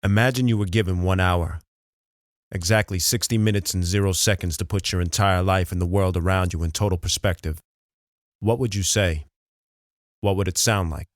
Imagine you were given 1 hour, exactly 60 minutes and 0 seconds to put your entire life and the world around you in total perspective. What would you say? What would it sound like?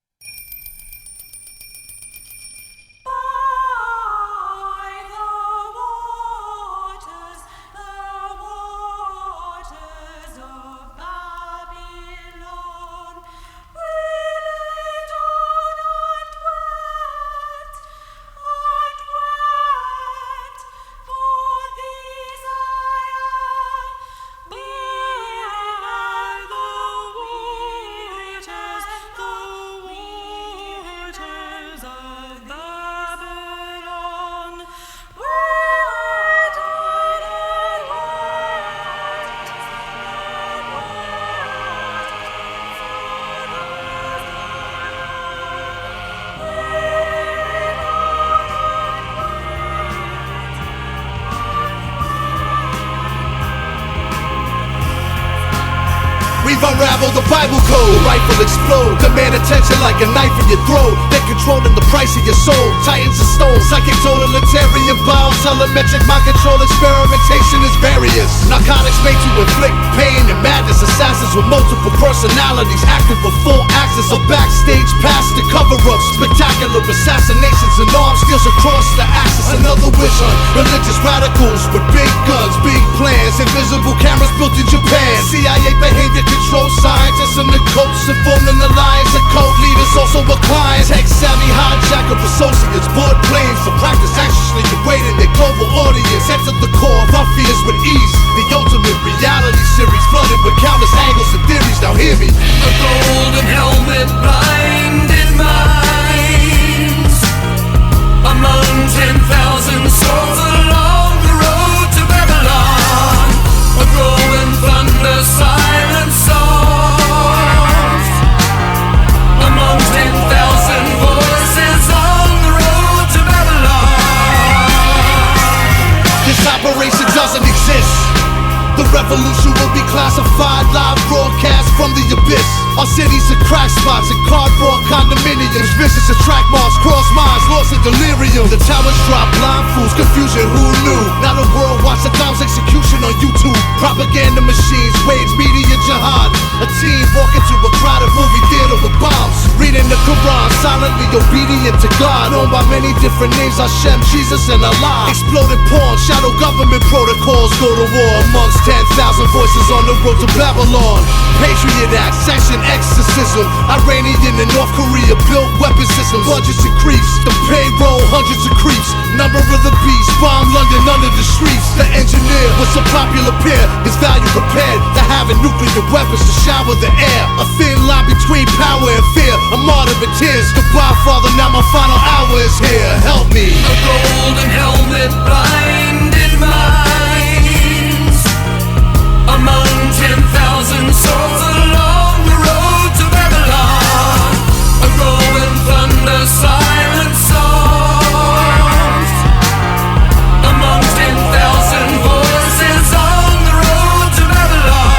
We've unraveled the Bible code. The rifle explode, demand attention like a knife in your throat. They're controlling the price of your soul. Titans and stones, psychic totalitarian bombs. Telemetric mind control experimentation is various. Narcotics made to inflict pain and madness. Assassins with multiple personalities, active with full access. A backstage pass to cover-up. Spectacular assassinations and arms deals across the axis. Another wish hunt. Religious radicals with big guns, big plans. Invisible cameras built in Japan. CIA behavior control scientists and the cults informed an alliance of cult leaders, also with clients. Tech-savvy hijacker associates, board planes to practice anxiously awaiting their global audience. Enter the core of our fears with ease. The ultimate reality series flooded with countless angles and theories. Now hear me. A golden helmet blinded minds among 10,000 souls along the road to Babylon. A growing thunder silent songs among 10,000 voices on the road to Babylon. This operation doesn't exist. The revolution will be classified, live broadcast from the abyss. Our cities are crack spots and cardboard condominiums. Vicious and track marks, cross minds, lost in delirium. The towers drop, blind fools, confusion, who knew? Now the world watch Saddam's execution on YouTube. Propaganda machines, wage media jihad. A team walk into a crowded movie theater with bombs. Reading the Quran, silently obedient to God. Known by many different names, Hashem, Jesus, and Allah. Exploding porn, shadow government protocols go to war amongst 10,000 voices on the road to Babylon. Patriot Act, Section exorcism. Iranian and North Korea built weapon systems. Budgets increase, the payroll hundreds of creeps. Number of the beast, bomb London under the streets. The engineer was a popular peer. His value compared to having nuclear weapons to shower the air. A thin line between power and fear. A martyr in tears. Goodbye, Father, now my final hour is here. Help me. A golden helmet blinded minds among 10,000 souls along the road to Babylon. A growing thunder silent songs among 10,000 voices on the road to Babylon.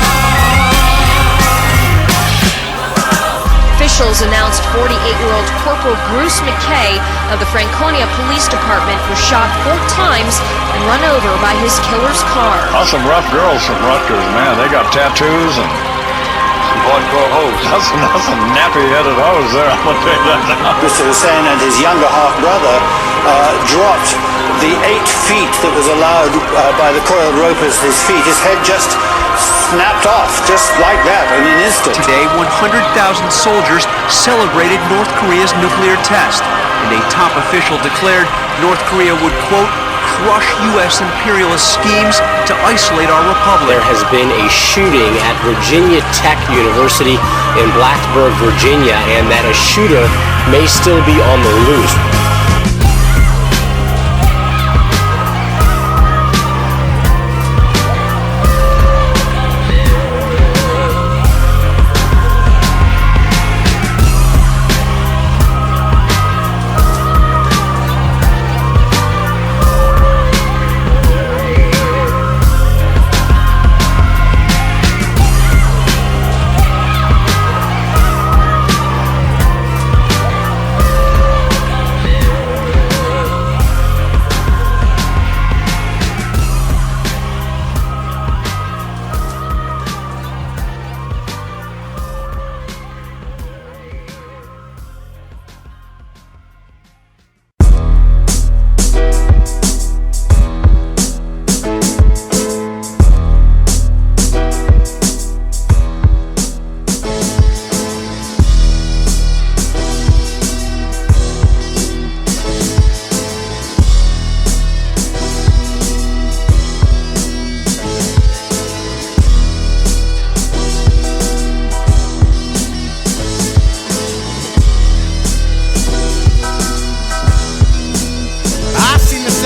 Officials announced 48-year-old Corporal Bruce McKay of the Franconia Police Department was shot 4 times and run over by his killer's car. Oh, some rough girls from Rutgers, man. They got tattoos and some hardcore hoes. That's some nappy-headed hoes there, I'm gonna tell you that now. Mr. Hussein and his younger half-brother dropped the 8 feet that was allowed by the coiled ropers. His feet, his head just snapped off, just like that, in an instant. Today, 100,000 soldiers celebrated North Korea's nuclear test, and a top official declared North Korea would, quote, crush U.S. imperialist schemes to isolate our republic. There has been a shooting at Virginia Tech University in Blacksburg, Virginia, and that a shooter may still be on the loose.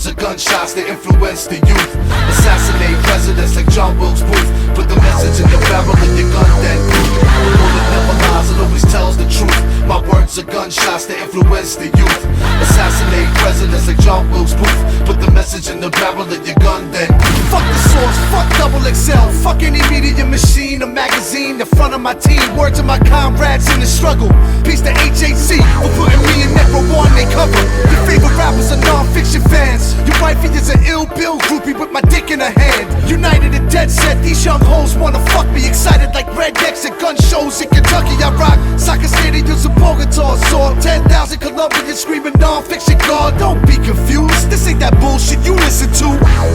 words are gunshots that influence the youth. Assassinate presidents like John Wilkes Booth. Put the message in the barrel of your gun, then the bullet never lies, it always tells the truth. My words are gunshots that influence the youth. Assassinate presidents like John Wilkes Booth. Put the message in the barrel of your gun, then fuck the source, fuck double XL, fuck any media machine or magazine in front of my team. Word to my comrades in the struggle. Peace to HHC for putting me and Raekwon they cover. Your favorite rappers are non-fiction fans. Your wifey is an ill bill groupie with my dick in her hand. United and dead set, these young hoes wanna fuck me. Excited like rednecks at gun shows in Kentucky. I rock soccer stadiums and Bogota. Saw 10,000 Colombians screaming non-fiction God. Don't be confused, this ain't that bullshit you listen to.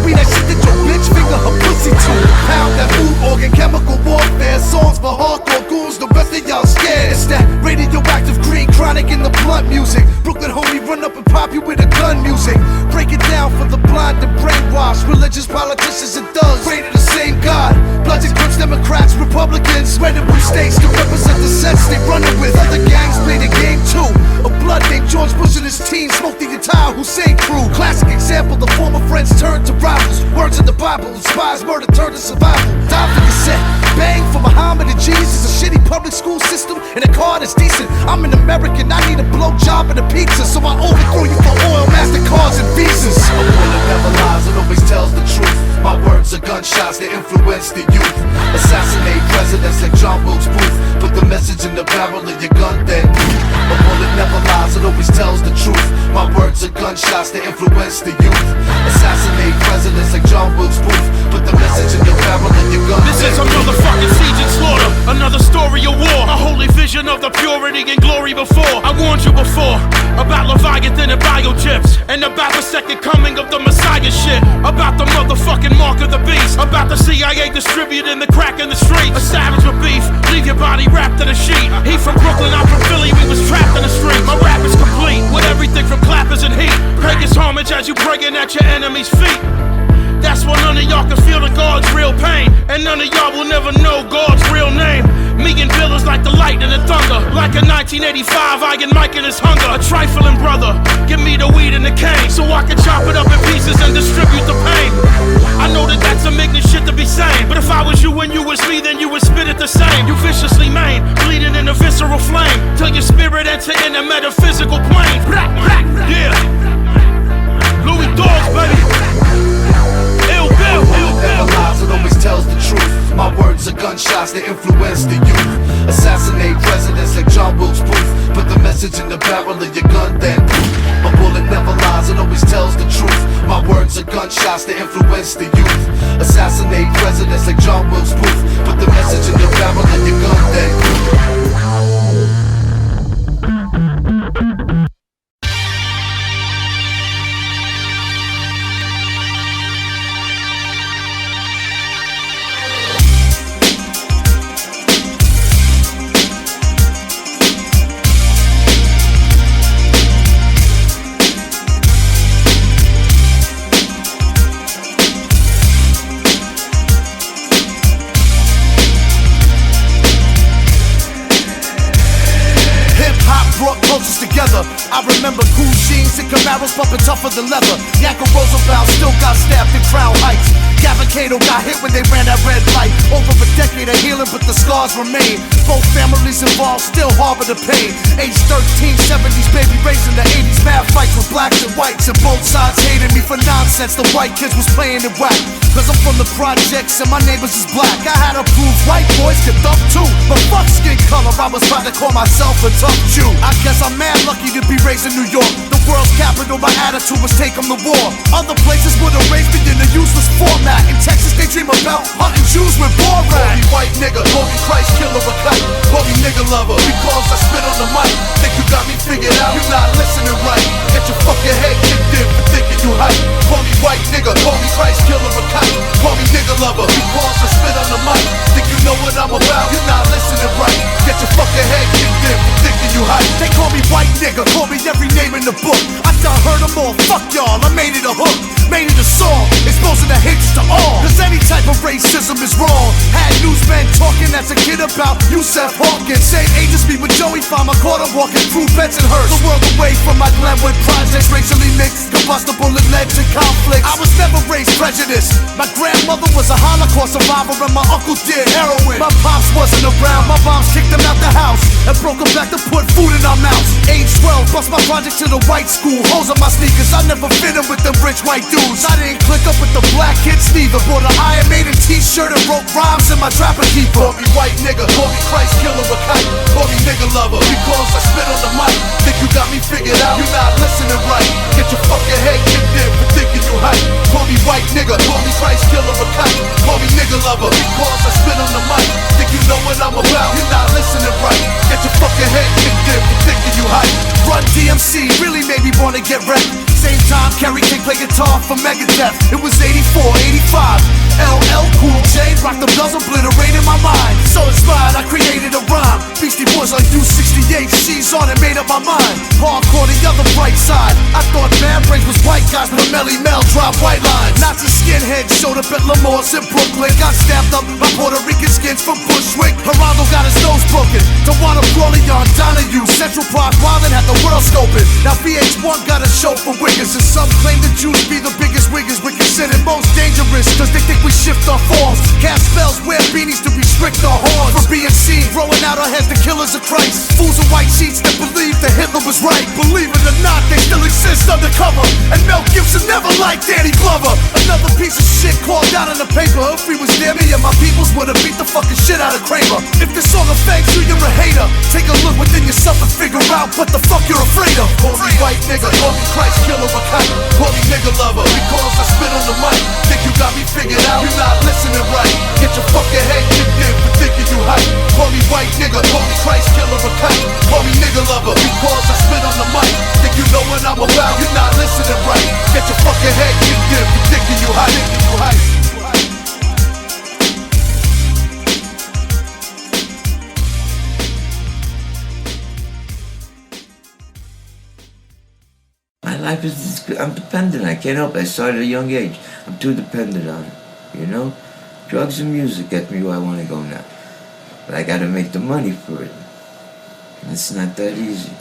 We that shit that your bitch finger her pussy to. Pound that food organ, chemical warfare. Songs for hardcore goons, the rest of y'all scared. It's that radioactive green chronic in the blunt music. Brooklyn homie run up and pop you with a gun music. Break it down for the blind and brainwashed. Religious politicians and thugs pray to the same God. Bloods and Crips, Democrats, Republicans. Red and blue states to represent the sets they running with. Other gangs play the game too. A blood named George Bush and his team smoked the entire Hussein crew. Classic example, the former friends turned to rivals. Words in the Bible, inspires murder turned to survival. Die for cassette, bang for Muhammad and Jesus. A shitty public school system and a car that's decent. I'm an American, I need a blowjob and a pizza, so I overthrow you for oil, MasterCards and visas. A bullet never lies, it always tells the truth. My words are gunshots that influence the youth. Assassinate presidents like John Wilkes Booth. Put the message in the barrel of your gun, then a bullet never lies, it always tells the truth. My words are gunshots that influence the youth. Assassinate presidents like John Wilkes Booth. Put the message in the barrel of your gun. This is another fucking siege and slaughter, another story of war. A holy vision of the purity and glory before. I warned you before about Leviathan and biochips, and about the second coming of the Messiah shit. About the motherfucking mark of the beast. About the CIA distributing the crack in the streets. A savage with beef, leave your body wrapped in a sheet. He from Brooklyn, I'm from Philly, we was trapped in the street. My rap is complete, with everything from clappers and heat. Pay his homage as you breaking at your enemy's feet. That's why none of y'all can feel the God's real pain, and none of y'all will never know God's real name. Me and Bill is like the light and the thunder, like a 1985 Iron Mike and his hunger. A trifling brother, give me the weed and the cane, so I can chop it up in pieces and distribute the pain. I know that that's some ignorant shit to be saying, but if I was you and you was me, then you would spit it the same. You viciously main, bleeding in a visceral flame, till your spirit enter in a metaphysical plane. Yeah, Louis Dogs, baby. Ill Bill, Ill Bill. Lies, it always tells the truth. My words are gunshots that influence the youth. Assassinate presidents like John Wilkes Booth. Put the message in the barrel of your gun, then a bullet never lies, it always tells the truth. My words are gunshots that influence the youth. Assassinate presidents like John Wilkes Booth. Put the message in the barrel of your gun, then I remember cool jeans and Camaros bumping tougher than leather. Yanko Roosevelt still got stabbed in Crown Heights. Gavin Cato got hit when they ran that red light. Over a decade of healing, but the scars remain. Both families involved still harbor the pain. Age 13, 70s, baby raised in the 80s. Mad fights with blacks and whites, and both sides hated me for nonsense. The white kids was playing it whack. Cause I'm from the projects and my neighbors is black. I had to prove white boys could thump too. But fuck skin color, I was about to call myself a tough Jew. I guess I'm mad lucky to be raised in New York. The world's capital, my attitude was take them to war. Other places would have raised me in a useless format. In Texas they dream about hunting Jews with borat. Call me white nigga, call me Christ killer or kite. Call me nigga lover, because I spit on the mic. Think you got me figured out, you're not listening right. Get your fucking head kicked in for thinking you hype. Call me white nigga, call me Christ killer or kite. call me nigga lover. Because I spit on the mic, think you know what I'm about, you're not listening right. Get your fucking head kicked in for thinking you hype. They call me white nigga, call me every name in the book. I done heard them all, fuck y'all, I made it a hook. Made it a song, exposing the hits to all. Cause any type of racism is wrong. Had newsmen talking as a kid about Yusef Hawkins. Same age as me with Joey Farmer, caught him walking through Bensonhurst. The world away from my Glenwood projects, racially mixed, combustible and led to conflict. I was never raised prejudiced. My grandmother was a Holocaust survivor and my uncle did heroin. My pops wasn't around, my moms kicked him out the house and broke him back to put food in our mouths. Age 12, bust my project to the white school. Holes on my sneakers, I never fit in with them rich white dudes. I didn't click up with the black kids neither. Bought an Iron Maiden t-shirt and wrote rhymes in my trapper keeper. Call me white nigga, call me Christ killer a kite. Call me nigga lover, because I spit on the mic. Think you got me figured out, you're not listening right. Get your fucking head kicked in for thinking you hype. Call me white nigga, call me Christ killer a kite. Call me nigga lover, because I spit on the mic. Think you know what I'm about, you're not listening right. Get your fucking head kicked in for thinking you hype. Run DMC really made me wanna get wrecked. Same time Kerry King play guitar for Megadeth. It was 84, 85. LL Cool J rocked the bells, obliterated my mind. So inspired, I created a rhyme. Beastie Boys like U68, C's on it, made up my mind. Hardcore the other bright side. I thought man brains was white guys, but Melly Mel dropped white lines. Nazi skinheads showed up at Lamore's in Brooklyn. Got stamped up by Puerto Rican skins from Bushwick. Geraldo got his nose broken. Tawana Brawley on Donahue. Central Park Wildin' had the world scoping. Now VH1 got a show for wiggers. And some claim the Jews be the biggest wiggers. We consider most dangerous, cause they think we shift our forms. Cast spells, wear beanies to restrict our horns. For being seen, throwing out our heads, the killers of Christ. Fools in white sheets that believe that Hitler was right. Believe it or not, they still exist undercover. And Mel Gibson never liked Danny Glover. Another piece of shit called out in the paper. If he was near me and my peoples would've beat the fucking shit out of Kramer. If this song offends you, you're a hater. Take a look within yourself and figure out what the fuck you're afraid of. Call me white nigga, call me Christ killer a kite. Call me nigga lover, because I spit on the mic. Think you got me figured out, you're not listening right. Get your fucking head kicked in for thinking you hype. Call me white nigga, call me Christ killer a kite. Call me nigga lover, because I spit on the mic. Think you know what I'm about, you're not listening right. Get your fucking head kicked in for thinking you hype. My life is, I'm dependent, I can't help it. I started at a young age. I'm too dependent on it, you know? Drugs and music get me where I want to go now. But I gotta make the money for it. And it's not that easy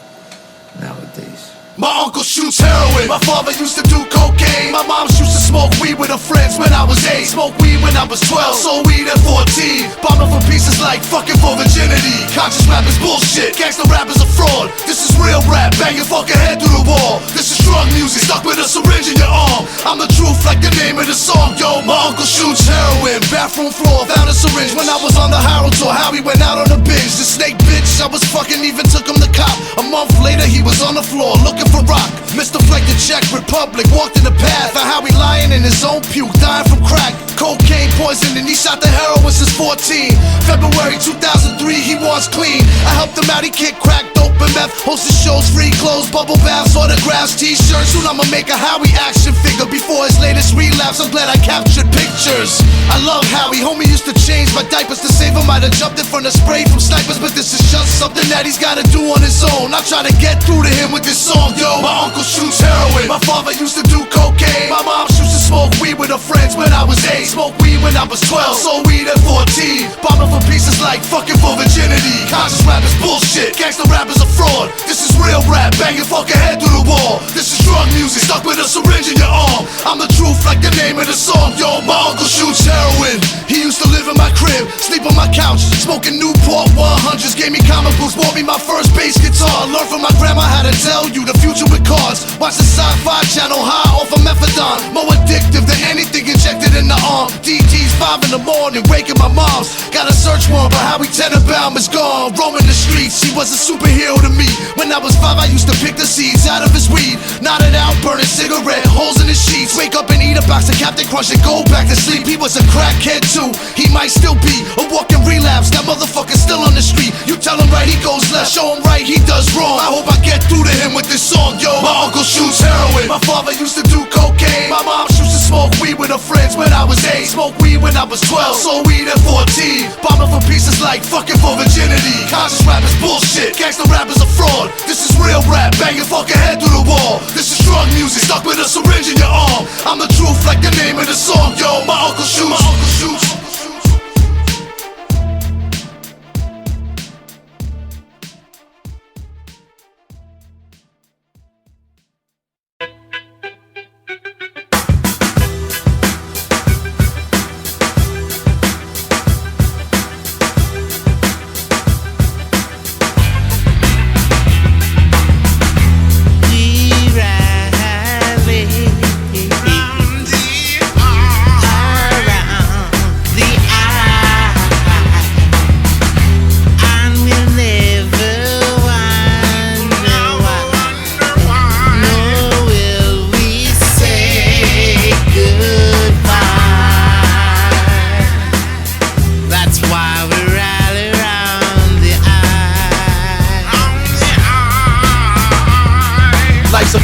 nowadays. My uncle shoots heroin. My father used to do cocaine. My mom used to smoke weed with her friends when I was 8. Smoked weed when I was 12. Sold weed at 14. Bombing for pieces like fucking for virginity. Conscious rap is bullshit. Gangsta rap is a fraud. This is real rap. Bang your fucking head through the wall. This is drug music. Stuck with a syringe in your arm. I'm the truth like the name of the song. Yo, my uncle shoots heroin. Bathroom floor. Found a syringe when I was on the Harold tour. How he went out on the binge. The snake bitch I was fucking even took him to cop. A month later he was on the floor looking for rock. Mr. Fleck the Czech Republic walked in the path of how he lying in his own puke, dying from crack. Cocaine poison and he shot the heroin since 14. February 2003 he was clean. I helped him out, he kicked crack, dope and meth. Hosted shows, free clothes, bubble baths, autographs, t-shirts. Soon I'ma make a Howie action figure before his latest relapse. I'm glad I captured pictures. I love Howie, homie used to change my diapers to save him. I'd have jumped in front of spray from snipers, but this is just something that he's gotta do on his own. I try to get through to him with this song. Yo, my uncle shoots heroin. My father used to do cocaine. My mom used to smoke weed with her friends when I was 8. Smoked weed when I was 12. Sold weed at 14. Bombing for pieces like fucking for virginity. Conscious rap is bullshit. Gangsta rap is a fraud. This is real rap. Bang your fucking head through the wall. This is drug music. Stuck with a syringe in your arm. I'm the truth like the name of the song. Yo, my uncle shoots heroin. He used to live in my crib, sleep on my couch, smoking Newport 100s. Gave me comic books, bought me my first bass guitar. Learned from my grandma how to tell you the future with cards. Watch the sci-fi channel high off of methadone. More addictive than anything injected in the arm. DT's 5 in the morning, waking my moms. Got a search warrant, but Howie Tenenbaum is gone. Roaming the streets, he was a superhero to me. When I was 5, I used to pick the seeds out of his weed. Nodded out, burning cigarette, holes in his sheets. Wake up and eat a box of Captain Crunch and go back to sleep. He was a crackhead too, he might still be a walking relapse. That motherfucker's still on the street. You tell him right, he goes left. Show him right, he does wrong. I hope I get through to him with this song. Yo, my uncle shoots heroin. My father used to do cocaine. My mom used to Smoked weed with her friends when I was 8. Smoked weed when I was 12. Sold weed at 14. Bombing for pieces like fucking for virginity. Conscious rap is bullshit. Gangsta rap is a fraud. This is real rap. Banging fucking head through the wall. This is drug music. Stuck with a syringe in your arm. I'm the truth like the name of the song. Yo, my uncle shoots. My uncle shoots.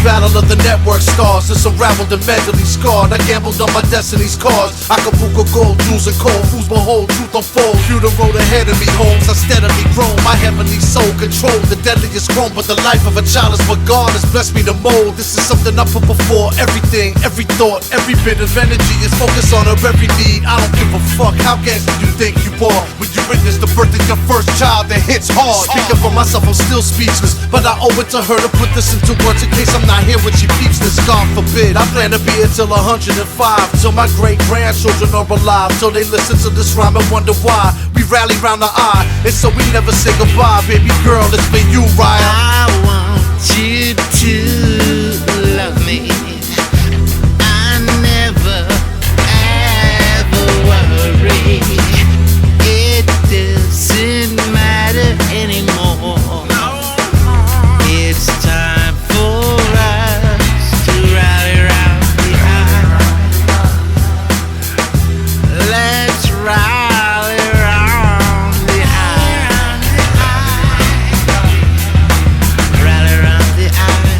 Battle of the network stars, it's unraveled and mentally scarred. I gambled on my destiny's cards. Acapulco gold, jewels and cold. Fools behold, truth unfold. Through the road ahead of me, homes I steadily grown. My heavenly soul controlled the deadliest chrome. But the life of a child is what God has blessed me to mold. This is something I put before everything. Every thought, every bit of energy is focused on her every need. I don't give a fuck how gangster you think you are. When you witness the birth of your first child that hits hard. Speaking for myself, I'm still speechless, but I owe it to her to put this into words in case I'm not here when she peeps this. God forbid. I plan to be here till 105, till my great-grandchildren are alive, till they listen to this rhyme and wonder why we rally round the eye, and so we never say goodbye. Baby girl, it's for you, Ryan. I want you to love me. I never ever worry. It doesn't matter anymore. It's time for us to rally around the eye. Let's rally around the eye. Rally around the eye.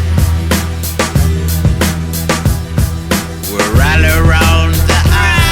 We're rally around the eye.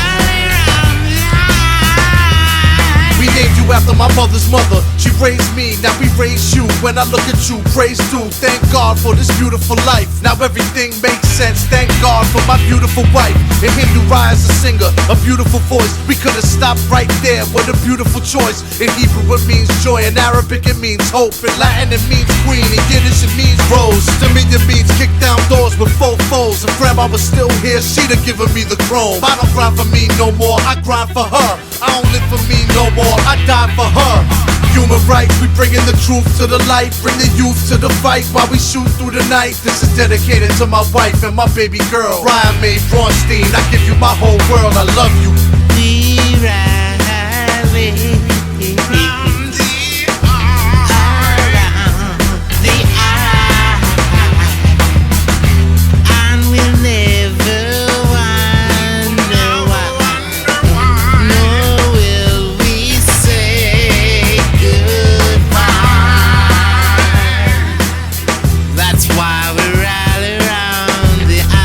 We named you after my mother's mother. She raised me, now we raise you. When I look at you, praise due. Thank God for this beautiful life. Now everything makes sense. Thank God for my beautiful wife. In Hindu rise a singer, a beautiful voice. We could have stopped right there. What a beautiful choice. In Hebrew it means joy. In Arabic it means hope. In Latin it means queen. In Yiddish it means rose. To me it means kick down doors with 4 foes. If grandma was still here, she'd have given me the chrome. I don't grind for me no more, I grind for her. I don't live for me no more, I die for her. Human rights, we bringing the truth to the light. Bring the youth to the fight while we shoot through the night. This is dedicated to my wife and my baby girl, Ryan Mae Braunstein. I give you my whole world, I love you. We rally around the eye, and we'll never wonder why. Nor will we say goodbye. That's why we rally around the eye.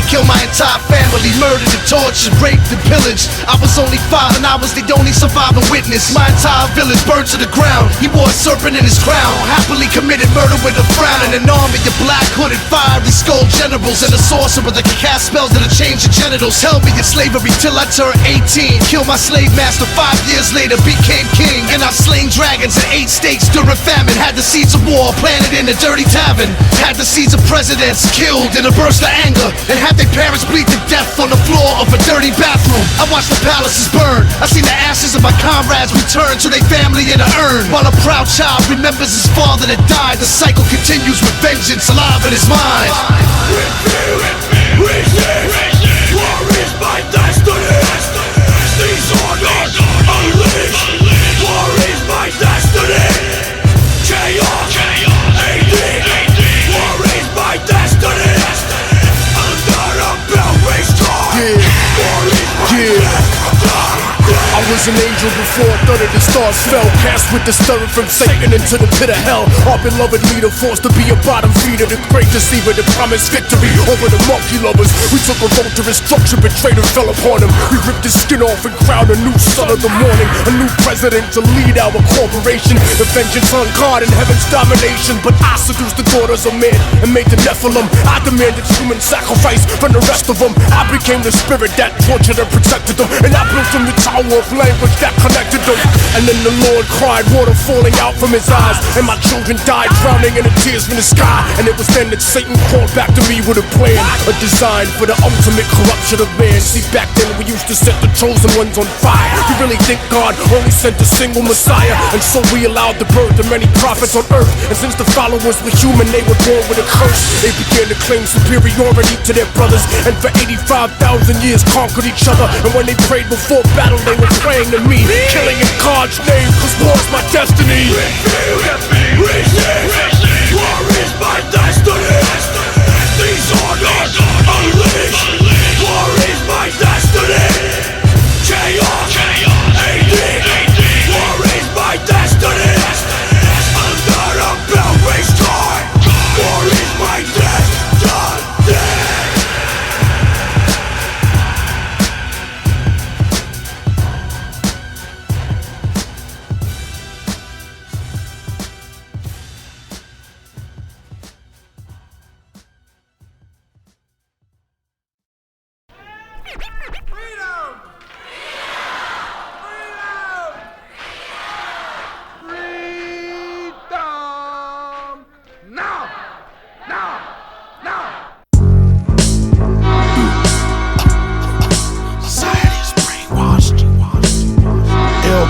Killed my entire family, murdered and tortured, raped and pillaged. I was only 5 and I was the only surviving witness. My entire village burned to the ground. He wore a serpent in his crown. Happily committed murder with a frown. And an army of black hooded fiery skull generals, and a sorcerer that could cast spells that'll change your genitals. Held me in slavery till I turned 18. Killed my slave master 5 years later, became king. And I've slain dragons in 8 states during famine. Had the seeds of war planted in a dirty tavern. Had the seeds of presidents killed in a burst of anger. And had their parents bleed to death on the floor of a dirty bathroom. I watched the palaces burn. I seen the ashes of my comrades return to their family in an urn. While a proud child remembers his father that died, the cycle continues with vengeance alive in his mind. War is my destiny. These orders unleashed. War is my destiny. Chaos, AD. War is my destiny. Under a bell race car. War is my destiny. I was an angel before a third of the stars fell. Cast with the stirring from Satan into the pit of hell. Our beloved leader forced to be a bottom feeder. The great deceiver that promised victory over the monkey lovers. We took a vote to his structure, betrayed and fell upon him. We ripped his skin off and crowned a new son of the morning. A new president to lead our corporation. The vengeance on God and heaven's domination. But I seduced the daughters of men and made the Nephilim. I demanded human sacrifice from the rest of them. I became the spirit that tortured and protected them. And I built them the tower of language that connected them. And then the Lord cried, water falling out from his eyes. And my children died drowning in the tears from the sky. And it was then that Satan crawled back to me with a plan, a design for the ultimate corruption of man. See, back then we used to set the chosen ones on fire. You really think God only sent a single Messiah? And so we allowed the birth of many prophets on earth. And since the followers were human, they were born with a curse. They began to claim superiority to their brothers, and for 85,000 years conquered each other. And when they prayed before battle, they were praying to me, killing in God's name, cause war's my destiny. War is my destiny. These orders unleashed. War is my destiny. Chaos, AD. War is my destiny. Under a bell race car. War is my destiny.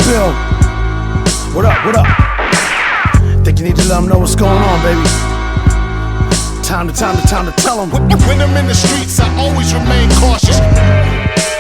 Bill, what up? Think you need to let them know what's going on, baby. Time to tell them. When I'm in the streets, I always remain cautious.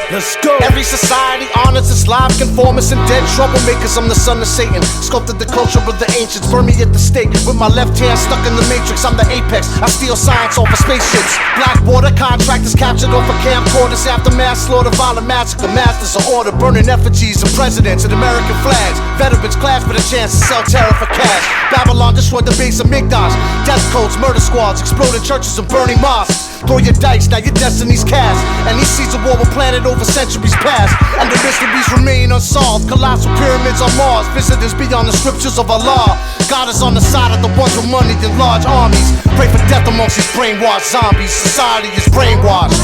Let's go. Every society honors its live conformists and dead troublemakers. I'm the son of Satan, sculpted the culture of the ancients. Burn me at the stake with my left hand stuck in the matrix. I'm the apex, I steal science off of spaceships. Blackwater contractors captured off of camcorders. After mass slaughter, violent massacre. Masters of order, burning effigies of presidents and American flags. Veterans clash for the chance to sell terror for cash. Babylon destroyed the base of Migdosh. Death codes, murder squads, exploding churches and burning mosques. Throw your dice, now your destiny's cast. And he sees a war were planted over centuries past, and the mysteries remain unsolved. Colossal pyramids on Mars, visitors beyond the scriptures of Allah. God is on the side of the ones with money and large armies. Pray for death amongst these brainwashed zombies. Society is brainwashed.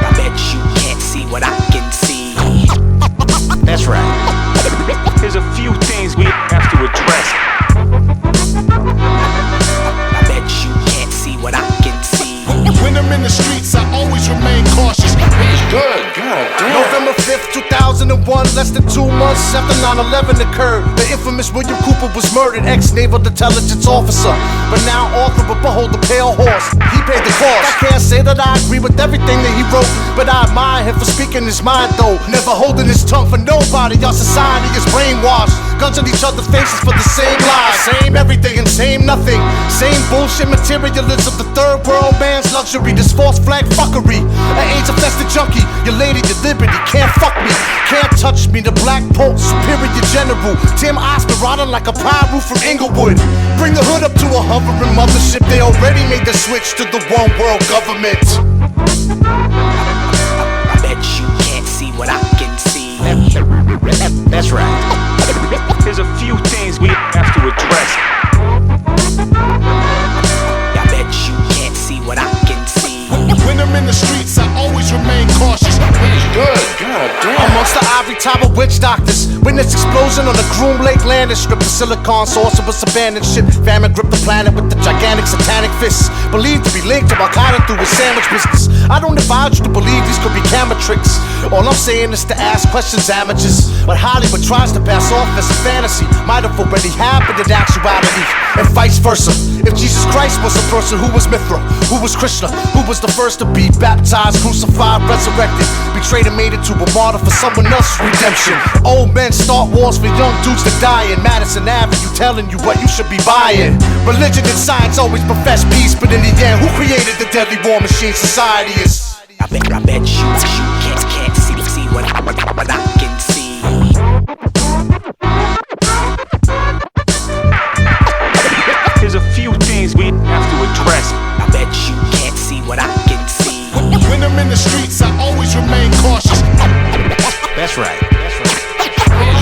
I bet you can't see what I can see. That's right. There's a few things we have to address. I bet you can't see what I can see. When I'm in the streets, I always remain cautious. Good, God damn. November 5th, 2001, less than 2 months after 9/11 occurred. The infamous William Cooper was murdered, ex-naval intelligence officer. But now author, but behold the pale horse. He paid the cost. I can't say that I agree with everything that he wrote, but I admire him for speaking his mind though. Never holding his tongue for nobody. Our society is brainwashed. guns in each other's faces for the same lies. Same everything and same nothing. Same bullshit materialism, the third world man's luxury. This false flag fuckery, an AIDS-infested junkie. Your lady, your liberty, can't fuck me, can't touch me. The Black Bolt, superior general Tim Oscar riding like a pyro from Inglewood. Bring the hood up to a hovering mothership. They already made the switch to the one world government. I bet you can't see what I can see. That's right. There's a few things we have to address. I bet you can't see what I can see. When I'm in the streets, I always remain cautious. Good. God damn. Amongst the ivory tower witch doctors, witness explosion on the Groom Lake landing strip. The silicon sorceress abandoned ship. Famine gripped the planet with the gigantic satanic fists, believed to be linked to Al-Qaeda through his sandwich business. I don't advise you to believe these could be camera tricks. All I'm saying is to ask questions, amateurs. What Hollywood tries to pass off as a fantasy might have already happened in actuality, and vice versa. If Jesus Christ was a person, who was Mithra? Who was Krishna? Who was the first to be baptized, crucified, resurrected, betrayed and made into a martyr for someone else's redemption? Old men start wars for young dudes to die in Madison Avenue, telling you what you should be buying. Religion and science always profess peace, but in the end, who created the deadly war machine society is? I bet you can't see what I can see. There's a few things we have to address. I bet you can't see what I can see. When I'm in the streets, I always remain cautious. That's right.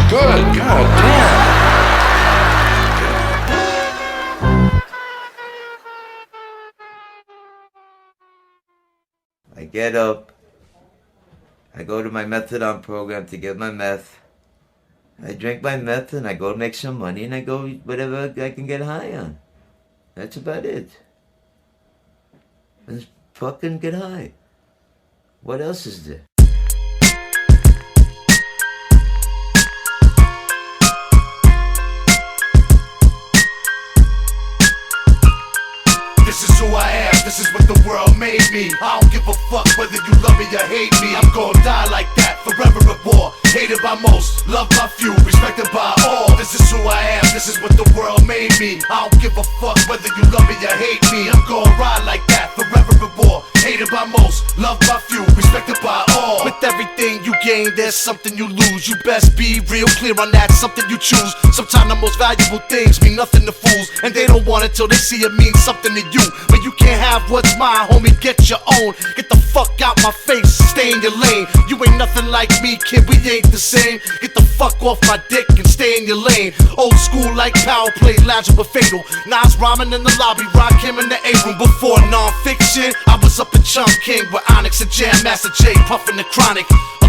Good. God damn. I get up, I go to my methadone program to get my meth. I drink my meth and I go make some money and I go eat whatever I can get high on. That's about it. Just fucking get high. What else is there? This is who I am, this is what the world made me. I don't give a fuck whether you love me or hate me. I'm gonna die like that, forever at war. Hated by most, loved by few, respected by all. This is who I am, this is what the world made me. I don't give a fuck whether you love me or hate me. I'm gonna ride like that, forever at war. Hated by most, loved by few, respected by all. With everything you gain, there's something you lose. You best be real clear on that, something you choose. Sometimes the most valuable things mean nothing to fools, and they don't want it till they see it mean something to you. But you can't have what's mine, homie, get your own. Get the fuck out my face, stay in your lane. You ain't nothing like me, kid, we ain't the same. Get the fuck off my dick and stay in your lane. Old school like power play, logic but fatal. Nas rhyming in the lobby, rock him in the A-room. Before non-fiction, I was up in Chunk King with Onyx and Jam Master J, puffin' the Chronic.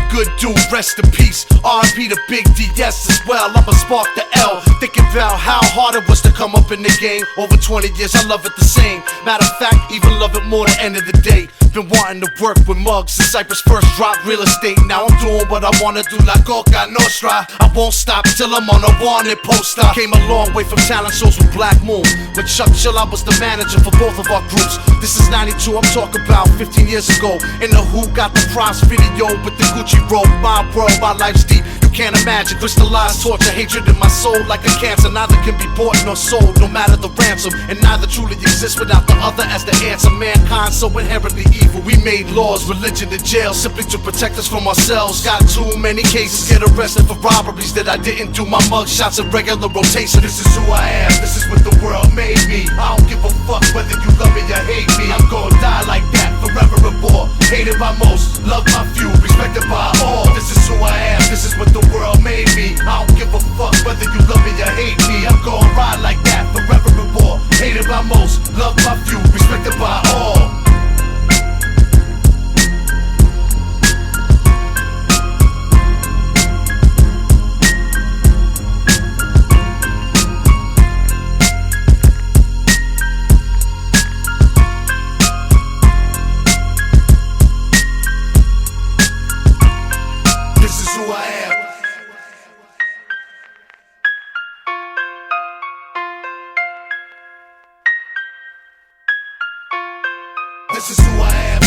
Good dude, rest in peace. R.I.P. to Big DS as well. I'ma spark the L. Thinking about how hard it was to come up in the game. Over 20 years, I love it the same. Matter of fact, even love it more the end of the day. Been wanting to work with mugs since Cypress first dropped real estate. Now I'm doing what I wanna do like Coka Nostra. I won't stop till I'm on a wanted poster. Came a long way from talent shows with Black Moon. With Chuck Chill, I was the manager for both of our groups. This is 92, I'm talking about 15 years ago. In the Who got the props video with the Gucci robe. My world, my life's deep. You can't imagine. Crystallized torture, hatred in my soul like a cancer. Neither can be bought nor sold, no matter the ransom. And neither truly exists without the other as the answer. Mankind so inherently evil. We made laws, religion, and jail simply to protect us from ourselves. Got too many cases, get arrested for robberies that I didn't do. My mug shots in regular rotation. This is who I am, this is what the world made me. I don't give a fuck whether you love me or hate me. I'm gonna die like that, forever at war. Hated by most, loved by few, respected by all. This is who I am, this is what the world made me. I don't give a fuck whether you love me or hate me. I'm gonna ride like that, forever at war. Hated by most, loved by few, respected by all. This is who I am.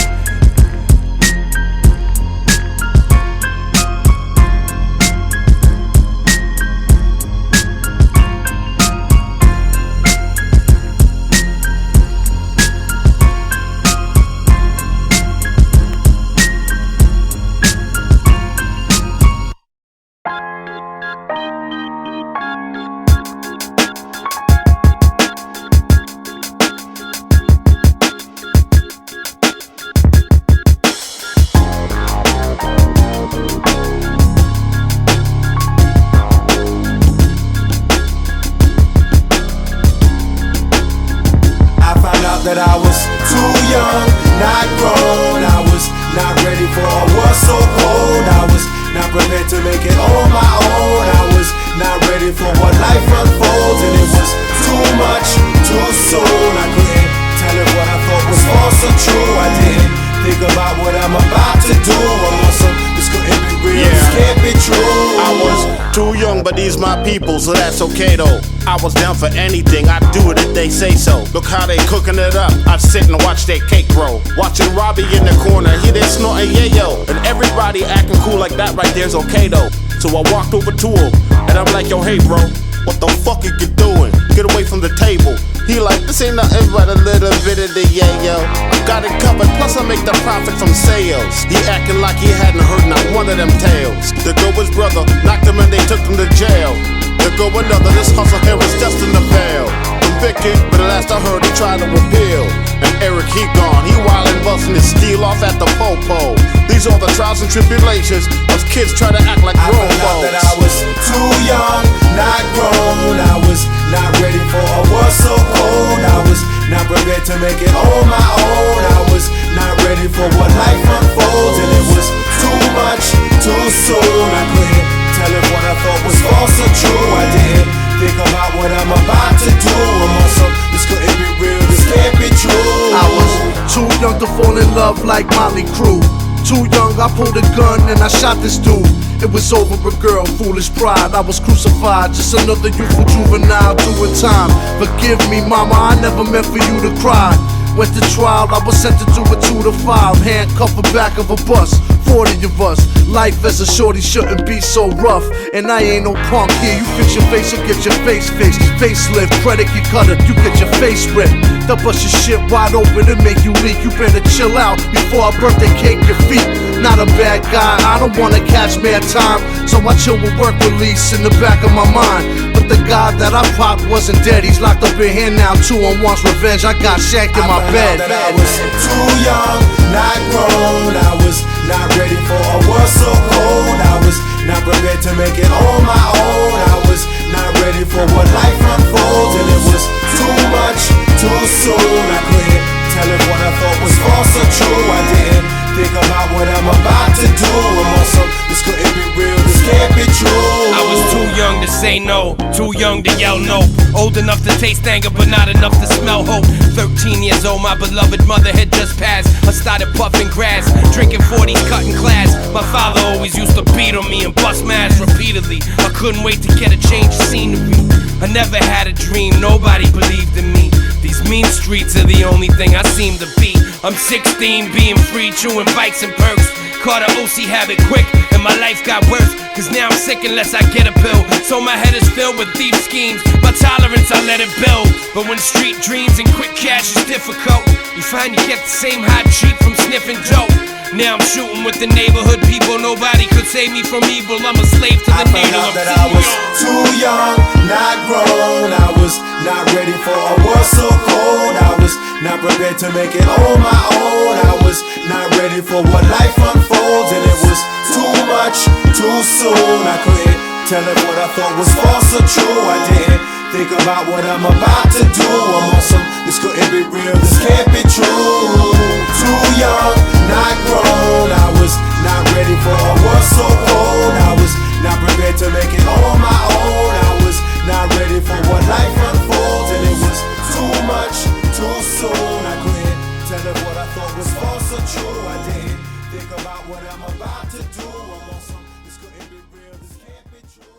out that I was too young, not grown. I was not ready for a world so cold. I was not prepared to make it on my own. I was not ready for what life unfolds, and it was too much, too soon. I couldn't tell it what I thought was false or true. I didn't think about what I'm about to do. I'm on some, this couldn't be real, this can't be true. I was too young, but these my people, so that's okay though. I was down for anything, I'd do it if they say so. Look how they cooking it up, I'd sit and watch their cake grow. Watching Robbie in the corner, he there snorting yayo. And everybody acting cool like that right there's okay though. So I walked over to him, and I'm like, yo, hey bro, what the fuck are you doing? Get away from the table. He like, this ain't nothing but a little bit of the yayo. I got it covered, plus I make the profit from sales. He acting like he hadn't heard not one of them tales. There go his brother, knocked him and they took him to jail. There go another, this hustle here was destined to fail. Convicted, but the last I heard he tried to appeal. And Eric, he gone, he wildin' bustin' his steel off at the po-po. These are the trials and tribulations of kids trying to act like grown folks. I found out that I was too young, not grown. I was not ready for a world so cold. I was not prepared to make it on my own. I was not ready for what life unfolds, and it was too much, too soon. I couldn't tell if what I thought was false or true. I didn't think about what I'm about to do. I'm on some, this couldn't be real, this can't be true. I was too young to fall in love like Motley Crue. Too young, I pulled a gun and I shot this dude. It was over a girl, foolish pride. I was crucified, just another youthful juvenile doing time. Forgive me, mama, I never meant for you to cry. Went to trial, I was sentenced to a 2 to 5. Handcuffed the back of a bus, 40 of us. Life as a shorty shouldn't be so rough. And I ain't no punk here, you fix your face or get your face fixed. Facelift, predicate cutter, you get your face ripped. They'll bust your shit wide open and make you leak. You better chill out before I birthday cake your feet. Not a bad guy, I don't wanna catch mad time. So I chill with work release in the back of my mind. But the guy that I popped wasn't dead, he's locked up in here now. 2 on 1's revenge, I got shanked in my bed. That I was too young, not grown. I was not ready for a world so cold. I was not prepared to make it on my own. I was not ready for what life unfolds, and it was too much, too soon. I couldn't tell if what I thought was false or true. I didn't think about what I'm about to do. I'm on some, this couldn't be real, this can't be true. I was too young to say no, too young to yell no. Old enough to taste anger, but not enough to smell hope. 13 years old, my beloved mother had just passed. I started puffing grass, drinking 40s, cutting class. My father always used to beat on me and bust my ass repeatedly. I couldn't wait to get a change of scenery. I never had a dream, nobody believed in me. These mean streets are the only thing I seem to be. I'm 16, being free, chewing bikes and perks. Caught an OC habit quick, and my life got worse. Cause now I'm sick unless I get a pill. So my head is filled with thief schemes. My tolerance, I let it build. But when street dreams and quick cash is difficult, you find you get the same hot cheap from sniffing dope. Now I'm shooting with the neighborhood people. Nobody could save me from evil. I'm a slave to the needle. I found out that I was too young, not grown. I was not ready for a world so cold. I was not prepared to make it on my own. I was not ready for what life unfolds, and it was too much, too soon. I couldn't tell if what I thought was false or true. I didn't think about what I'm about to do. I'm on some, this couldn't be real, this can't be true. Too young, not grown. I was not ready for a world so cold. I was not prepared to make it on my own. I was not ready for what life unfolds, and it was too much, too soon. I couldn't tell if what I thought was false or true. I didn't think about what I'm about to do. I'm on some, this couldn't be real, this can't be true.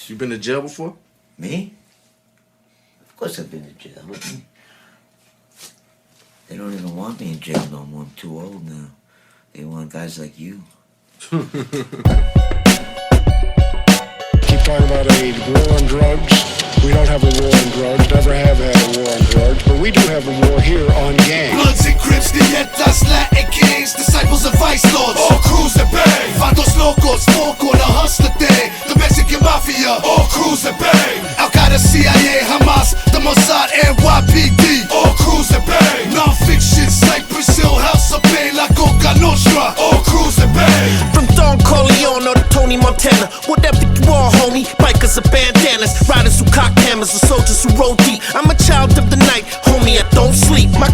You been to jail before? Me? Of course I've been to jail. They don't even want me in jail no more. I'm too old now. They want guys like you. Keep talking about a war on drugs. We don't have a war on drugs, never have had a war on drugs, but we do have a war here on gangs. Bloods and Crips, Nietas, Latin Kings, disciples of vice lords, all crews that bang. Vatos locos, Foco, the hustler thing, the Mexican mafia, all crews that bang. Al-Qaeda, CIA, Hamas, the Mossad, NYPD, all crews that bang. Non-fiction, Cypress Hill, House of Pain, La Coka Nostra, all crews that bang. From Don Corleone to Tony Montana, whatever you are, homie, bikers or bandanas, riders who cock hammers or soldiers who roll deep. I'm a child of the night, homie,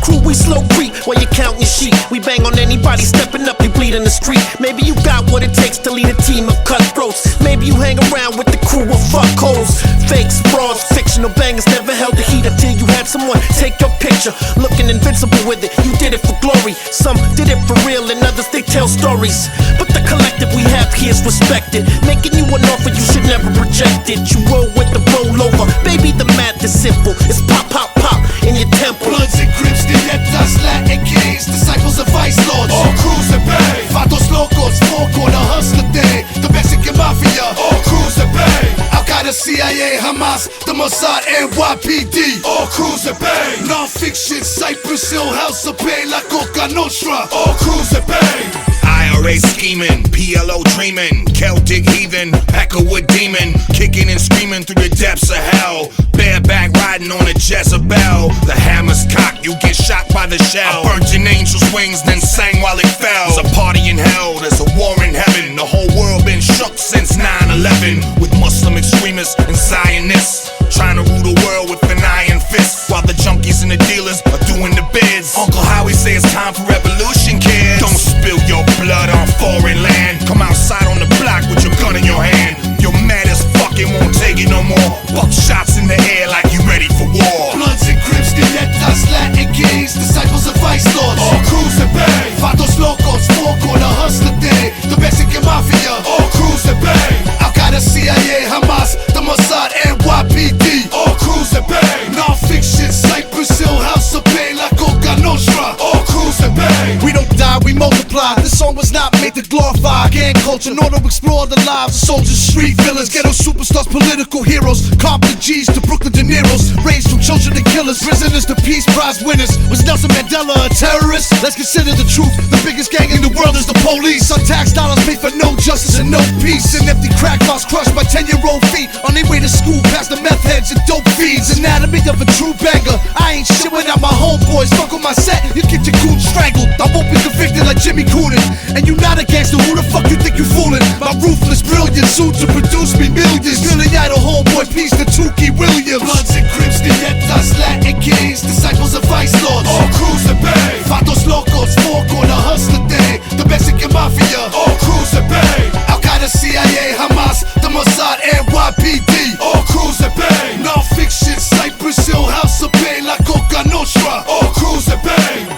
crew, we slow creep while you count your sheep. We bang on anybody stepping up, you bleed in the street. Maybe you got what it takes to lead a team of cutthroats. Maybe you hang around with the crew of fuckholes. Fakes, frauds, fictional bangers never held the heat until you had someone take your picture, looking invincible with it. You did it for glory. Some did it for real and others they tell stories. But the collective we have here is respected. Making you an offer you should never reject it. You roll with the rollover, baby the math is simple. It's pop, pop, pop in your temple. Bloods and Crips, Dietas, Latin Kings, disciples of vice lords. All crews at bay. Fatos locos, four corner hustler day. The Mexican mafia. All crews at bay. Al Qaeda, CIA, Hamas, the Mossad, NYPD. All crews at bay. Non-fiction, Cypress Hill, House of Pain, La Coka Nostra. All crews at bay. IRA scheming, PLO dreaming, Celtic heathen, Peckerwood demon, kicking and screaming through the depths of hell. Bareback riding on a Jezebel. The hammer's cocked, you get shot by the shell. I burnt an angel's wings, then sang while it fell. There's a party in hell, there's a war in heaven. The whole world been shook since 9/11. With Muslim extremists and Zionists trying to rule the world with an iron fist, while the junkies and the dealers are doing the bids. Uncle Howie say it's time for revolution, kids. Don't spill your blood on foreign land. Come outside on the block with your gun in your hand. You're mad as fuck, it won't take it no more. Buck shots in the air like you ready for war. Bloods and Crips, Dietas, Latin Kings, disciples of vice lords. All crews at bay. Fatos locos, four corner hustler day. The Mexican mafia. All crews at bay. Al Qaeda, CIA, Hamas, the Mossad, NYPD. All crews at bay. Non-fiction, Cypress Hill, House of Pain, La Coka Nostra. All crews at bay. We don't die, we multiply. This song was not made to glorify gang culture, nor to explore the lives of soldiers, street villains, ghetto superstars, political heroes, Compton G's to Brooklyn De Niro's, raised from children to killers, prisoners to Peace Prize winners. Was Nelson Mandela a terrorist? Let's consider the truth. The biggest gang in the world is the police. Untaxed dollars paid for no justice and no peace. And empty crack bars crushed by 10-year-old feet on their way to school past the meth heads and dope feeds. Anatomy of a true banger. I ain't shit without my homeboys. Fuck on my set, you get your coon strangled. I won't be convicted like Jimmy Coonan. And you not a gangster, who the fuck you think you fooling? My ruthless brilliance soon to produce me millions. Billy Idol, homeboy, peace to Tukey Williams. Bloods and Crips, Dietas, Latin Kings, disciples of vice lords. All crews at bay. Fatos locos, four corner hustler day. The Mexican mafia. All crews at bay. Al Qaeda, CIA, Hamas, the Mossad, NYPD. All crews at bay. Non-fiction, Cypress Hill, House of Pain, La Coka Nostra. All crews at bay.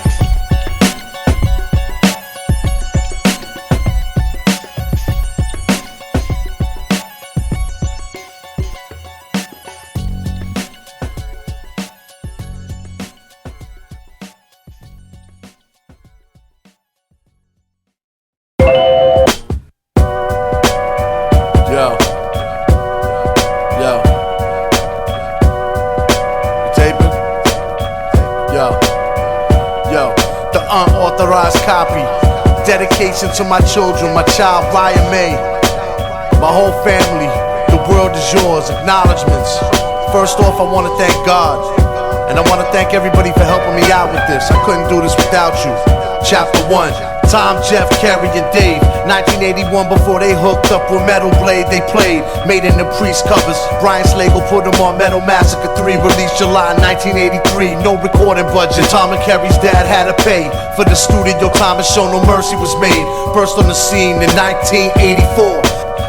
Unauthorized copy. Dedication to my children, my child Ryan May, my whole family. The world is yours. Acknowledgements. First off, I want to thank God, and I want to thank everybody for helping me out with this. I couldn't do this without you. Chapter 1. Tom, Jeff, Kerry, and Dave. 1981, before they hooked up with Metal Blade, they played. Made in the Priest covers. Brian Slagle put them on Metal Massacre 3, released July 1983. No recording budget. Tom and Kerry's dad had to pay for the studio time and Show No Mercy was made. Burst on the scene in 1984.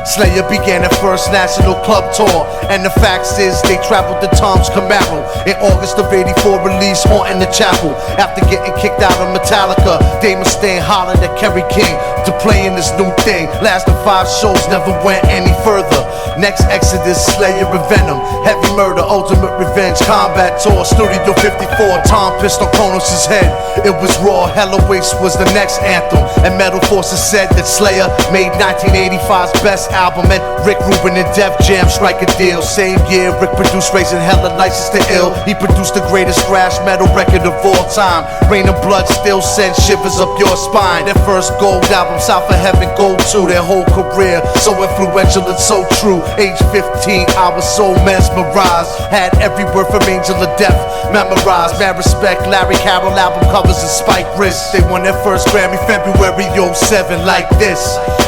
Slayer began their first national club tour, and the facts is they traveled to Tom's Camaro. In August of '84, released Haunting the Chapel. After getting kicked out of Metallica, Dave Mustaine hollered at Kerry King to play in this new thing. Lasted 5 shows, never went any further. Next Exodus, Slayer and Venom, Heavy Murder, Ultimate Revenge, Combat Tour, Studio 54. Tom pissed on Kronos' head. It was raw. Hella Waste was the next anthem, and Metal Forces said that Slayer made 1985's best album, and Rick Rubin and Def Jam strike a deal. Same year, Rick produced Raising Hella License to Ill. He produced the greatest thrash metal record of all time. Rain of Blood still sends shivers up your spine. Their first gold album, South of Heaven, Gold 2. Their whole career, so influential and so true. Age 15, I was so mesmerized. Had every word from Angel of Death memorized. Mad Respect, Larry Carroll album covers and Spike wrists. They won their first Grammy February 07 like this.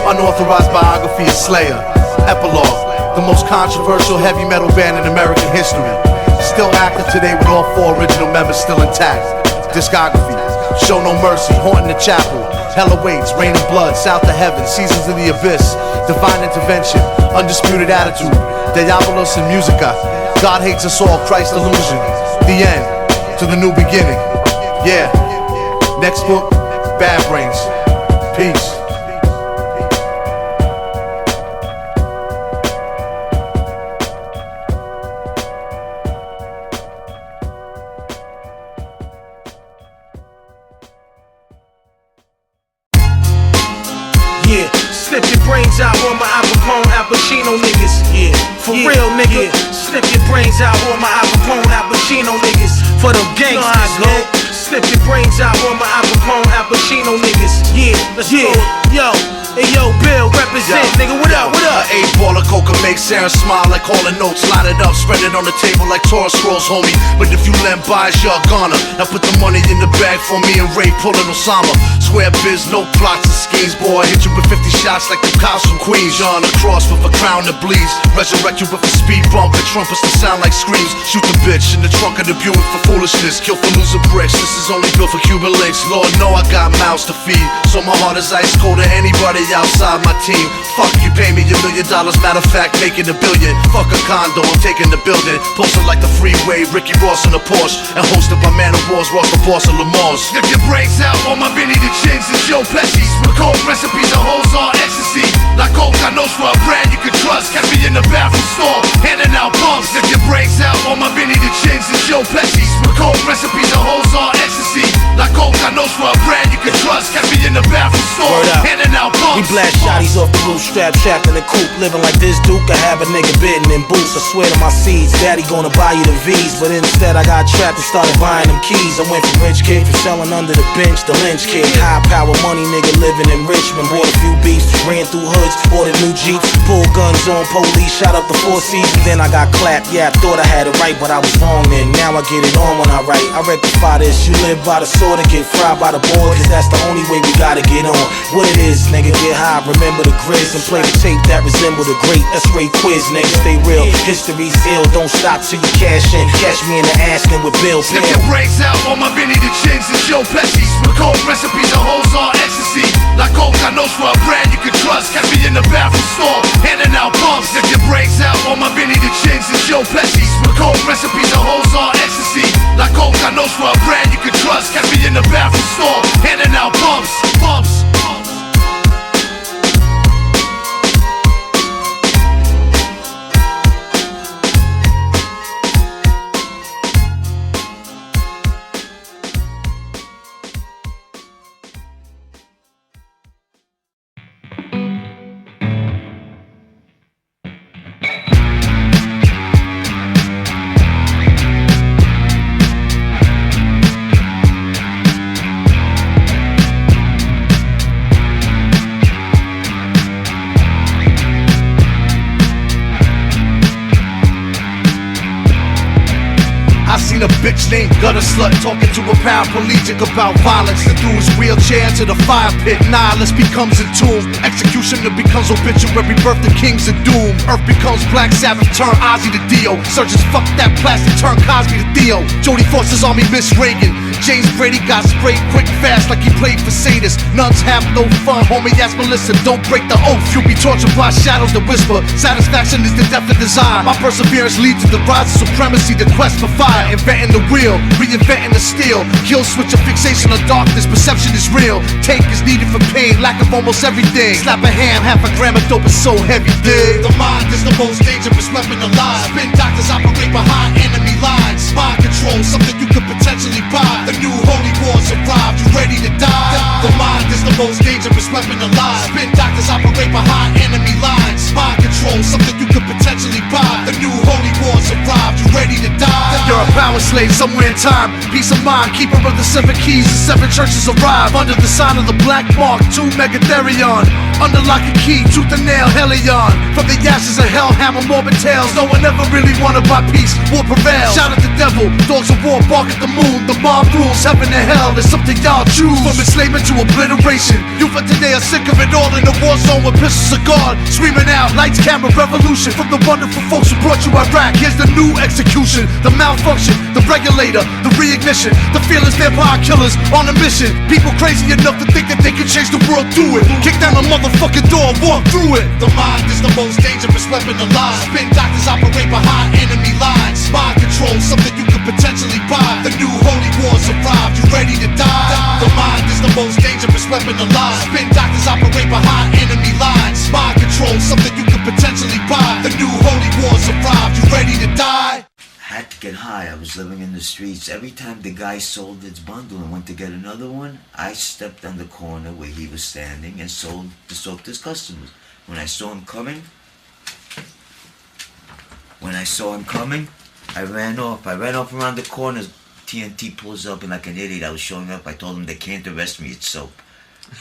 Unauthorized Biography of Slayer. Epilogue, the most controversial heavy metal band in American history. Still active today with all 4 original members still intact. Discography, show no mercy, haunting the chapel. Hell awaits, rain and blood, south of heaven, seasons of the abyss. Divine intervention, undisputed attitude. Diabolos and musica. God hates us all, Christ illusion. The end, to the new beginning. Yeah. Next book, Bad Brains. Peace. Yeah, snip your brains out on my Al Capone, Al Pacino niggas. Yeah, for real, nigga. Snip your brains out on my Al Capone, Al Pacino niggas. For them gangsters, man. Snip your brains out on my Al Capone, Al Pacino niggas. Yeah, let's go. Yo. Hey yo, Bill, represent, nigga, what up, what up? A ball of Coka makes Sarah smile like calling notes. Line it up, spread it on the table like Torah scrolls, homie. But if you lend by, you're gonna. Now put the money in the bag for me and Ray pulling Osama. Square biz, no plots and schemes, boy. Hit you with 50 shots like the cops from Queens. You're on the cross with a crown that bleeds. Resurrect you with a speed bump and trumpets that sound like screams. Shoot the bitch in the trunk of the Buick for foolishness. Kill for loser bricks. This is only built for Cuban links. Lord, know I got mouths to feed. So my heart is ice cold to anybody outside my team. Fuck, you pay me $1 million. Matter of fact, making $1 billion. Fuck a condo, I'm taking the building. Posted like the freeway, Ricky Ross in a Porsche. And hosted by Man of Wars, Ross the boss of Lamar's. Snip your brains out on my Vinnie the Chins and Joe Pesci's. With cold recipes and hoes on ecstasy. Like Coka knows for a brand you can trust. Catch me in the bathroom stall, handing out pumps. Snip your brains out on my Vinnie the Chins and Joe Pesci's. With cold recipes and hoes on ecstasy. Like Coka knows for a brand you can trust. Catch me in the bathroom stall, handing out pumps. We blast shotties off the roof, strapped in the coupe. Living like this Duke, I have a nigga bitten in boots. I swear to my seeds, daddy gonna buy you the V's. But instead I got trapped and started buying them keys. I went from rich kid, from selling under the bench to lynch kid. High power money nigga living in Richmond. Bought a few beefs, ran through hoods, ordered new Jeeps. Pulled guns on police, shot up the Four Seasons. Then I got clapped, yeah I thought I had it right, but I was wrong then. Now I get it on when I write. I rectify this, you live by the sword and get fried by the board. Cause that's the only way we gotta get on. What it is, nigga, get high, remember the grizz and play the tape that resemble the great. That's Ray Quiz, nigga, stay real. History's ill, don't stop till you cash in. Catch me in the Aston with Bill. Snip your brains out on my Vinnie the Chins and Joe Pesci's. With cold recipes and hoes on ecstasy. Like Coka knows for a brand you can trust. Catch me in the bathroom stall, handing out pumps. Snip your brains out on my Vinnie the Chins and Joe Pesci's. With cold recipes and hoes on ecstasy. Like Coka knows for a brand you can trust. Catch me in the bathroom stall, handing out pumps. Pumps. Seen a bitch named Gutter Slut talking to a paraplegic about violence and threw his wheelchair into the fire pit. Nihilist becomes entombed. Executioner becomes obituary. Birth of kings of doom. Earth becomes Black Sabbath. Turn Ozzy to Dio. Surgeons fuck that plastic. Turn Cosby to Theo. Jodie Foster's army Miss Reagan. James Brady got sprayed quick fast like he played for sadists. Nuns have no fun. Homie ask Melissa, don't break the oath. You'll be tortured by shadows that whisper. Satisfaction is the depth of desire. My perseverance leads to the rise of supremacy. The quest for fire. Inventing the wheel, reinventing the steel. Kill switch a fixation on darkness, perception is real. Take is needed for pain, lack of almost everything. Slap a ham, half a gram of dope is so heavy, dig. The mind is the most dangerous weapon alive. Spin doctors operate behind enemy lines. Mind control, something you could potentially buy. The new holy wars arrived, you ready to die? The mind is the most dangerous weapon alive. Spin doctors operate behind enemy lines. Mind control, something you could potentially buy. The new holy wars arrived, you ready to die? You're a power slave somewhere in time. Peace of mind, keeper of the 7 keys. The 7 churches arrive under the sign of the black mark. 2 Megatherion, under lock and key, tooth and nail, Helion. From the ashes of hell, hammer morbid tales. No one ever really wanted my peace, war prevails. Shout at the devil, dogs of war bark at the moon. The mob rules, heaven and hell is something y'all choose. From enslavement to obliteration, youth of today are sick of it all in the war zone with pistols of God. Screaming out, out, lights, camera, revolution. From the wonderful folks who brought you Iraq, here's the new execution. The malfunction, the regulator, the reignition. The fearless vampire killers on a mission. People crazy enough to think that they can change the world through it. Kick down the motherfucking door, walk through it. The mind is the most dangerous weapon alive. Spin doctors operate behind enemy lines. Mind control, something you could potentially buy. The new holy wars arrived, you ready to die? The mind is the most dangerous weapon alive. Spin doctors operate behind enemy lines. Mind control, something you could potentially buy. The new holy wars arrived, you ready to die? Had to get high. I was living in the streets. Every time the guy sold his bundle and went to get another one, I stepped on the corner where he was standing and sold the soap to his customers. When I saw him coming, I ran off. I ran off around the corner. TNT pulls up, and like an idiot, I was showing up. I told him they can't arrest me. It's soap.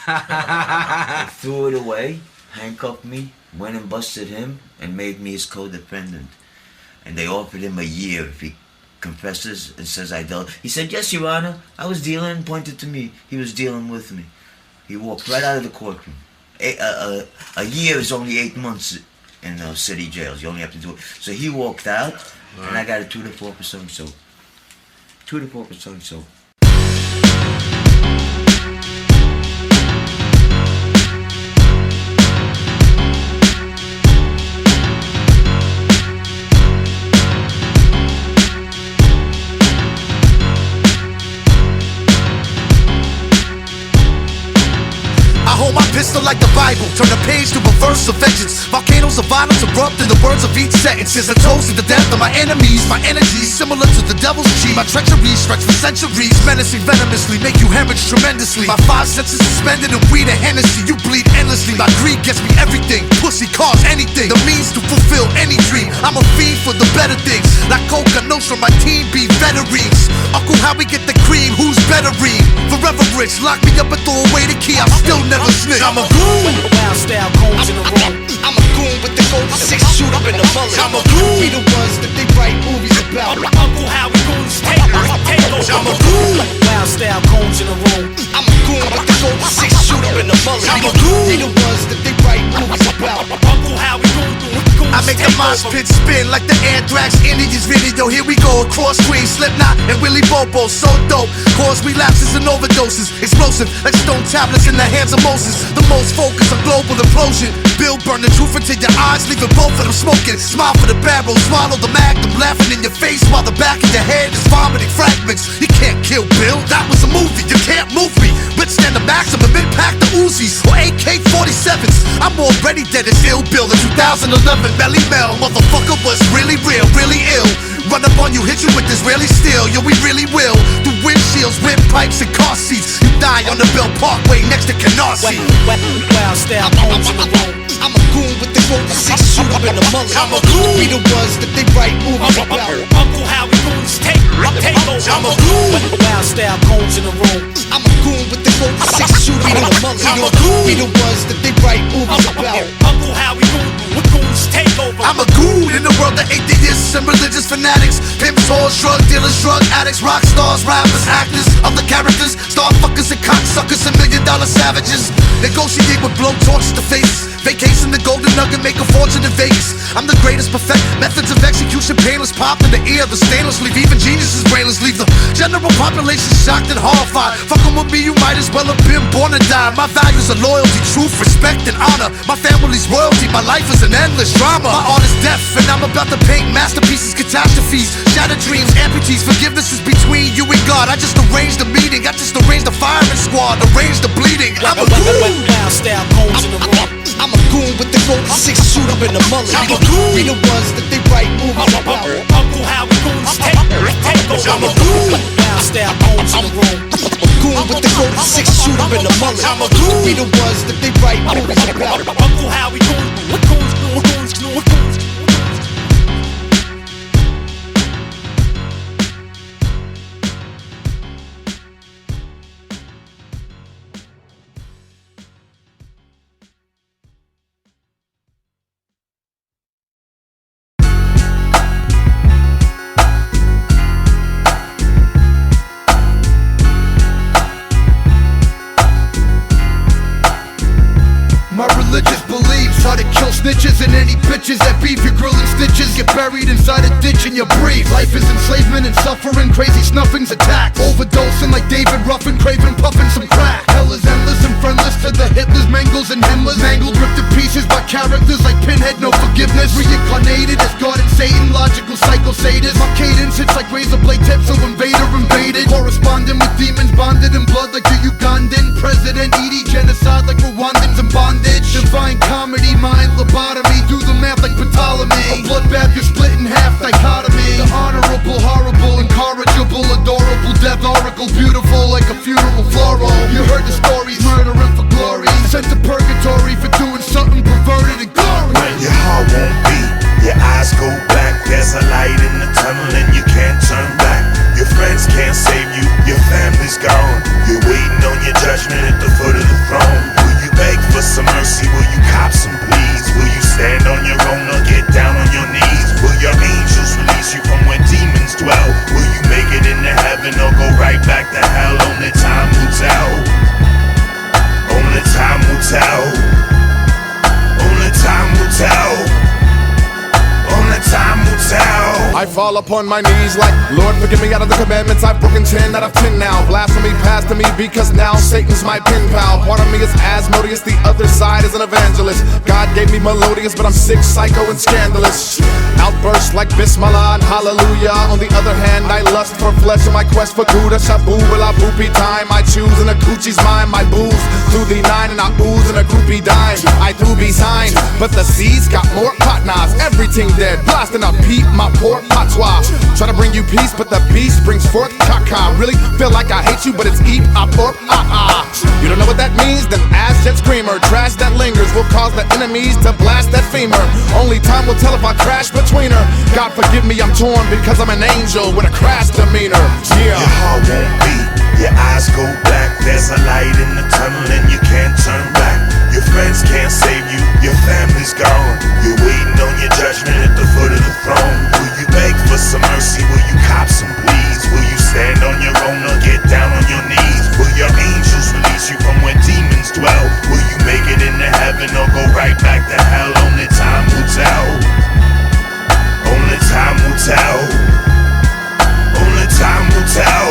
I threw it away, handcuffed me, went and busted him, and made me his co-defendant. And they offered him a year if he confesses and says I dealt. He said, yes, Your Honor, I was dealing, pointed to me. He was dealing with me. He walked right out of the courtroom. A year is only 8 months in city jails. You only have to do it. So he walked out, and I got a 2 to 4% soap. 2 to 4% soap. I hold my pistol like the Bible, turn a page to a verse of vengeance. Volcanoes of violence erupt in the words of each sentence. Is a toast to the death of my enemies. My energy similar to the devil's chi. My treachery stretch for centuries, menacing venomously, make you hemorrhage tremendously. My 5 senses suspended in weed and Hennessy. You bleed endlessly. My greed gets me everything. Pussy, cars, anything. The means to fulfill any dream. I'm a fiend for the better things. Like Coka, from my team be veterans. Uncle, how we get the cream? Who's better read? Forever rich, lock me up and throw away the key. I'm still never snitch. I'm a goon. Wild style cones in the room. I'm a goon with the gold 6 shoot up in the mullet. I'm a goon. We the ones that they write movies about. Uncle, how we goons take over. I'm a goon. Wild style cones in the room. I'm a goon with the gold 6 shoot up in the mullet. I'm a goon. We the ones that they write movies about. Uncle, how we goons I make the mosh pit spin like the Anthrax Indians video. Here we go across Queen, Slipknot and Willie Bobo. So dope, cause relapses and overdoses. Explosive like stone tablets in the hands of Moses. The most focused on global implosion. Bill burn the truth into your eyes, leaving both of them smoking. Smile for the barrel, swallow the magnum, laughing in your face while the back of your head is vomiting fragments. You can't kill Bill, that was a movie. You can't move me. Withstand the maximum impact of Uzis or AK-47s. I'm already dead as Ill Bill. The 2011 Belly Mel, motherfucker was really real, really ill. Run up on you, hit you with Israeli steel. Yo, we really will. Through windshields, windpipes, and car seats. You die on the Bell Parkway next to Canarsie. Wild style cones in the room. I'm a goon with the gold 6 shoot up in the mullet. I'm a goon. We the ones that they write movies about. Uncle, how we goons take over. I'm a goon. Wild style cones in the room. I'm a goon with the gold 6 shoot up in the mullet. I'm a goon. We the ones that they write movies about. Uncle, how we goons take over. I'm a goon in the world of atheists and religious fanatics. Pimps, whores, drug dealers, drug addicts, rock stars, rappers, actors, other characters, star fuckers and cocksuckers and $1 million savages. Negotiate with blowtorches to faces. Vacation the golden nugget, make a fortune in Vegas. I'm the greatest, perfect methods of execution, painless, pop in the ear, the stainless leave. Even geniuses brainless leave. The general population shocked and horrified. Fucking with me, you might as well have been born to die. My values are loyalty, truth, respect, and honor. My family's royalty, my life is an endless drama. My art is death, and I'm about to paint masterpieces, catastrophes, shattered dreams, amputees. Forgiveness is between you and God. I just arranged the meeting, I just arranged the firing squad, arranged the bleeding. I'm a goon. Wild style cones in the room. I'm a goon with the gold 6 shoot up in the mullet. I'm a goon. We the ones that they write movies about. Uncle, how we goons take over. I'm a goon. Wild style cones in the room. Goon with the gold 6 shoot up in the mullet. I'm a goon. We the ones that they write movies about. Uncle, how we goons. snitches and any bitches that beef your grill and stitches. Get buried inside a ditch and you breathe. Life is enslavement and suffering, crazy snuffings, attacks. Overdosing like David Ruffin, craving, puffing some crack. Hell is endless and friendless to the hitless, mangles and hemless. Mangled, ripped to pieces by characters like Pinhead, no forgiveness. Reincarnated as God and Satan, logical psycho sadist. My cadence hits like razor blade tips, so invader invaded. Corresponding with demons, bonded in blood like the Ugandan President Edie. Genocide like Rwandans in bondage. Divine comedy, mind lobotomy. Do the math like Ptolemy. A bloodbath, you're split in half, dichotomy. The honorable, horrible, incorrigible, adorable, death oracle, beautiful like a funeral floral. You heard the stories, murdering for glory. Sent to purgatory for doing something perverted and gory. When your heart won't beat, your eyes go black. There's a light in the tunnel and you can't turn back. Your friends can't save you, your family's gone. You're waiting on your judgment at the foot of the throne. Will you beg for some mercy? Will you cop some pleas? Will you stand on your own or get down on your knees? Will your angels release you from where demons dwell? Will you make it into heaven or go right back to hell? Only time will tell. Only time will tell. Only time will tell. Only time will tell. I fall upon my knees like, Lord, forgive me out of the commandments. I've broken 10 out of 10 now. Blasphemy passed to me because now Satan's my pen pal. Part of me is Asmodeus, the other side is an evangelist. God gave me melodious, but I'm sick, psycho, and scandalous. Outbursts like Bismillah and Hallelujah. On the other hand, I lust for flesh in my quest for Gouda. Shabu, la boopy time. I choose and a Gucci's mine. My booze through the 9 and I ooze and a groupie dime. I do be signed, but the seas got more partners. Everything dead, blasting up Pete, my poor patois. Try to bring you peace, but the beast brings forth caca. Really feel like I hate you, but it's eat up or You don't know what that means? Then ask that screamer. Trash that lingers will cause the enemies to blast that femur. Only time will tell if I crash between her. God forgive me, I'm torn because I'm an angel with a crash demeanor. Yeah. Your heart won't beat, your eyes go black. There's a light in the tunnel and you can't turn back. Your friends can't save you, your family's gone. You're waiting on your judgment at the foot of the throne. Will you beg for some mercy? Will you cop some pleas? Will you stand on your own or get down on your knees? Will your angels release you from where demons dwell? Will you make it into heaven or go right back to hell? Only time will tell. Only time will tell. Only time will tell.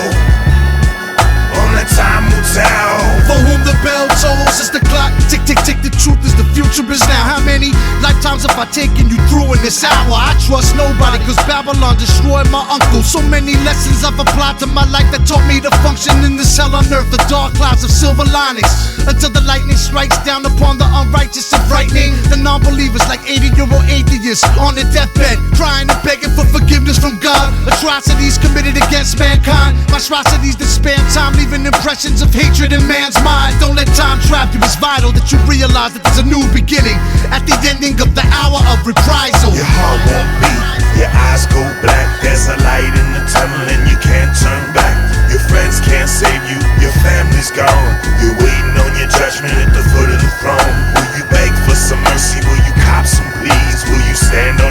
Only time will tell. For whom the bell tolls, it's the clock. Tick, tick, tick, the truth is the future is now. How many lifetimes have I taken you through in this hour? I trust nobody, cause Babylon destroyed my uncle. So many lessons I've applied to my life that taught me to function in this hell on earth. The dark clouds of silver linings, until the lightning strikes down upon the unrighteous and frightening the non-believers like 80-year-old atheists on their deathbed, crying and begging for forgiveness from God. Atrocities committed against mankind, monstrosities that span time, leaving impressions of hatred in man's mind. Don't let time trap you. It's vital that you realize that there's a new beginning at the ending of the hour of reprisal. Your heart won't beat, your eyes go black. There's a light in the tunnel and you can't turn back. Your friends can't save you, your family's gone. You're waiting on your judgment at the foot of the throne. Will you beg for some mercy? Will you cop some pleas? Will you stand